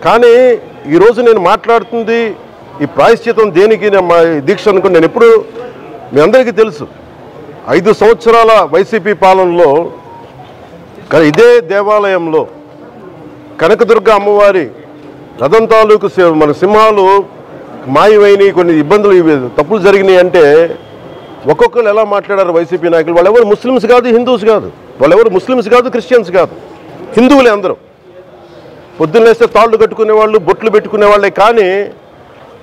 కానీ ఈరోజు నేను మాట్లాడుతుంది ఈ ప్రాయశ్చితం దేనికి మా దీక్ష అనుకుని నేను ఎప్పుడు మీ అందరికీ తెలుసు 5 సంవత్సరాల వైసీపీ పాలనలో ఇదే దేవాలయంలో కనకదుర్గ అమ్మవారి రథం తాలూకు మన సింహాలు మాయమైనవి, కొన్ని ఇబ్బందులు తప్పులు జరిగినాయి అంటే ఒక్కొక్కరు ఎలా మాట్లాడారు వైసీపీ నాయకులు. వాళ్ళెవరు ముస్లిమ్స్ కాదు, హిందూస్ కాదు, వాళ్ళెవరు ముస్లిమ్స్ కాదు, క్రిస్టియన్స్ కాదు, హిందువులే అందరూ. పొద్దున్నేస్తే తాళ్ళు కట్టుకునే వాళ్ళు, బొట్లు పెట్టుకునే వాళ్ళే. కానీ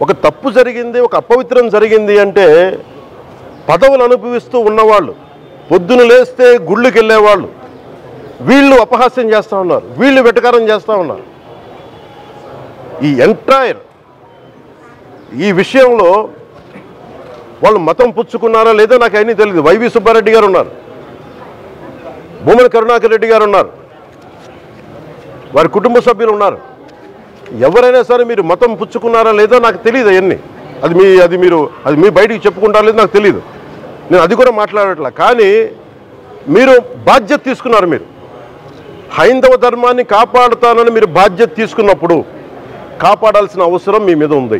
ఒక తప్పు జరిగింది, ఒక అపవిత్రం జరిగింది అంటే పదవులు అనుభవిస్తూ ఉన్నవాళ్ళు, పొద్దున లేస్తే గుళ్ళకి వెళ్ళేవాళ్ళు, వీళ్ళు అపహాస్యం చేస్తూ ఉన్నారు, వీళ్ళు వెటకారం చేస్తూ ఉన్నారు. ఈ ఎంటైర్ ఈ విషయంలో వాళ్ళు మతం పుచ్చుకున్నారా లేదో నాకు అన్నీ తెలియదు. వైవి సుబ్బారెడ్డి గారు ఉన్నారు, భూమన కరుణాకర్ రెడ్డి గారు ఉన్నారు, వారి కుటుంబ సభ్యులు ఉన్నారు. ఎవరైనా సరే మీరు మతం పుచ్చుకున్నారా లేదో నాకు తెలియదు. అవన్నీ అది మీ బయటికి చెప్పుకుంటారా లేదో నాకు తెలియదు. నేను అది కూడా మాట్లాడట్లా. కానీ మీరు బాధ్యత తీసుకున్నారు. మీరు హైందవ ధర్మాన్ని కాపాడుతానని మీరు బాధ్యత తీసుకున్నప్పుడు కాపాడాల్సిన అవసరం మీ మీద ఉంది.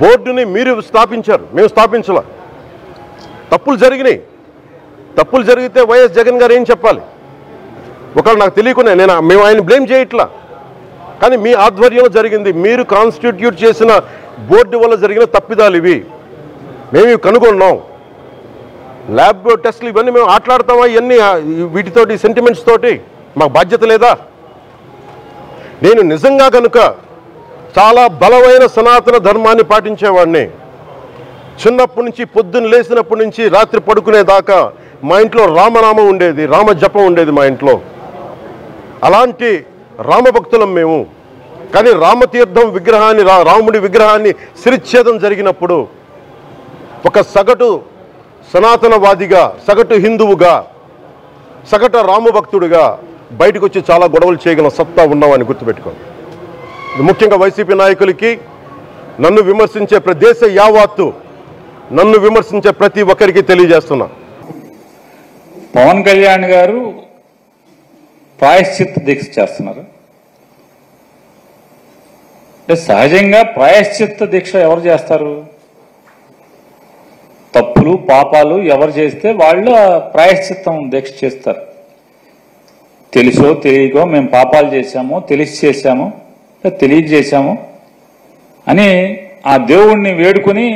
బోర్డుని మీరు స్థాపించారు, మేము స్థాపించాల. తప్పులు జరిగినాయి. తప్పులు జరిగితే వైఎస్ జగన్ గారు ఏం చెప్పాలి? ఒకవేళ నాకు తెలియకుండా మేము ఆయన బ్లేమ్ చేయట్లా. కానీ మీ ఆధ్వర్యంలో జరిగింది, మీరు కాన్స్టిట్యూట్ చేసిన బోర్డు వల్ల జరిగిన తప్పిదాలు ఇవి. మేము కనుగొన్నాం. ల్యాబ్ టెస్టులు ఇవన్నీ మేము ఆటలాడతామా? ఇవన్నీ వీటితోటి సెంటిమెంట్స్ తోటి మాకు బాధ్యత లేదా? నేను నిజంగా కనుక చాలా బలమైన సనాతన ధర్మాన్ని పాటించేవాడిని. చిన్నప్పటి నుంచి పొద్దున్న లేచినప్పటి నుంచి రాత్రి పడుకునేదాకా మా ఇంట్లో రామనామం ఉండేది, రామ జపం ఉండేది మా ఇంట్లో. అలాంటి రామభక్తులం మేము. కానీ రామతీర్థం విగ్రహాన్ని, రాముడి విగ్రహాన్ని శిరచ్ఛేదం జరిగినప్పుడు ఒక సగటు సనాతనవాదిగా, సగటు హిందువుగా, సగటు రామభక్తుడిగా బయటకు వచ్చి చాలా గొడవలు చేయగల సత్తా ఉన్నామని గుర్తుపెట్టుకోండి. ముఖ్యంగా వైసీపీ నాయకులకి, నన్ను విమర్శించే దేశ యావత్తు నన్ను విమర్శించే ప్రతి ఒక్కరికి తెలియజేస్తున్నా, పవన్ కళ్యాణ్ గారు ప్రాయశ్చిత్త దీక్ష చేస్తున్నారు. అంటే సహజంగా ప్రాయశ్చిత్త దీక్ష ఎవరు చేస్తారు? తప్పులు పాపాలు ఎవరు చేస్తే వాళ్ళు ప్రాయశ్చిత్తం దీక్ష చేస్తారు. తెలుసో తెలియకో మేము పాపాలు చేశాము, తెలిసి చేశాము, తెలియజేశాము అని ఆ దేవుణ్ణి వేడుకొని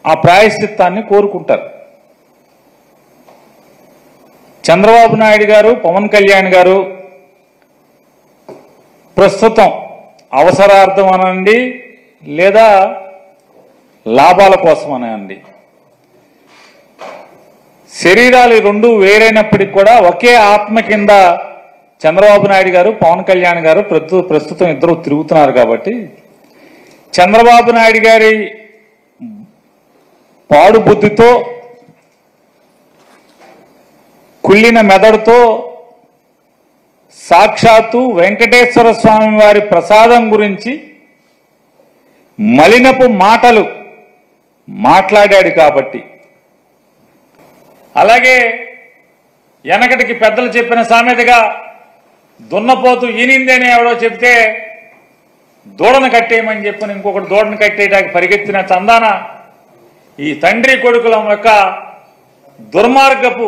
ఆ ప్రాయశ్చిత్తాన్ని కోరుకుంటారు. చంద్రబాబు నాయుడు గారు, పవన్ కళ్యాణ్ గారు ప్రస్తుతం అవసరార్థం అనండి లేదా లాభాల కోసం అనండి, శరీరాలు రెండు వేరైనప్పటికీ కూడా ఒకే ఆత్మ కింద చంద్రబాబు నాయుడు గారు, పవన్ కళ్యాణ్ గారు ప్రస్తుతం ఇద్దరు తిరుగుతున్నారు. కాబట్టి చంద్రబాబు నాయుడు గారి పాడు బుద్ధితో, కుళ్ళిన మెదడుతో సాక్షాత్తు వెంకటేశ్వర స్వామి వారి ప్రసాదం గురించి మలినపు మాటలు మాట్లాడాడు. కాబట్టి అలాగే వెనకటికి పెద్దలు చెప్పిన సామెతగా దున్నపోతు ఈనిందని ఎవడో చెప్తే దూడను కట్టేయమని చెప్పని ఇంకొకటి దూడను కట్టేయడానికి పరిగెత్తిన చందాన ఈ తండ్రి కొడుకుల యొక్క దుర్మార్గపు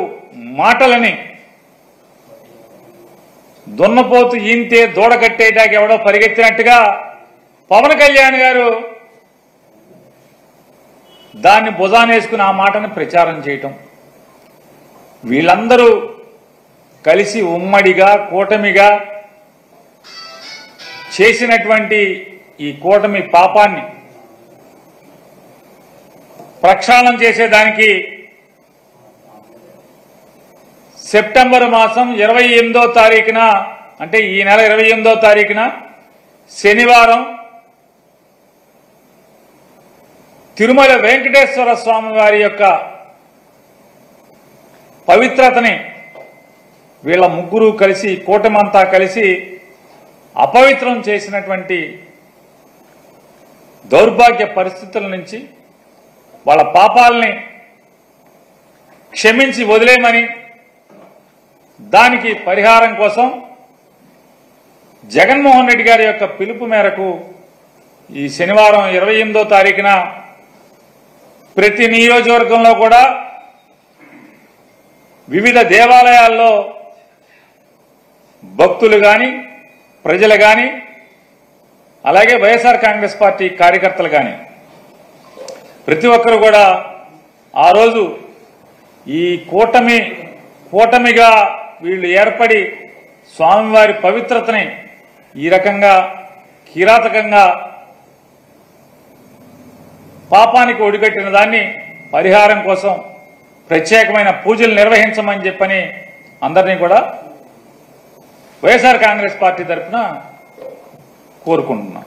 మాటలని, దున్నపోతు ఈంతే దూడ కట్టేయడానికి ఎవడో పరిగెత్తినట్టుగా పవన్ కళ్యాణ్ గారు దాన్ని భుజానేసుకుని ఆ మాటను ప్రచారం చేయటం, వీళ్ళందరూ కలిసి ఉమ్మడిగా కూటమిగా చేసినటువంటి ఈ కూటమి పాపాన్ని ప్రక్షాళన చేసేదానికి సెప్టెంబర్ మాసం 28వ తారీఖున, అంటే ఈ నెల 28వ తారీఖున శనివారం తిరుమల వెంకటేశ్వర స్వామి వారి యొక్క పవిత్రతని వీళ్ళ ముగ్గురు కలిసి, కూటమంతా కలిసి అపవిత్రం చేసినటువంటి దౌర్భాగ్య పరిస్థితుల నుంచి వాళ్ళ పాపాలని క్షమించి వదిలేయమని, దానికి పరిహారం కోసం జగన్మోహన్ రెడ్డి గారి యొక్క పిలుపు మేరకు ఈ శనివారం 28వ తారీఖున ప్రతి నియోజకవర్గంలో కూడా వివిధ దేవాలయాల్లో భక్తులు కానీ ప్రజలు కానీ అలాగే వైఎస్ఆర్ కాంగ్రెస్ పార్టీ కార్యకర్తలు కానీ ప్రతి ఒక్కరు కూడా ఆ రోజు ఈ కూటమిగా వీళ్ళు ఏర్పడి స్వామివారి పవిత్రతని ఈ రకంగా కిరాతకంగా పాపానికి ఒడిగట్టిన దాన్ని పరిహారం కోసం ప్రత్యేకమైన పూజలు నిర్వహించమని చెప్పని అందరినీ కూడా వైఎస్ఆర్ కాంగ్రెస్ పార్టీ తరఫున కోరుకుంటున్నాం.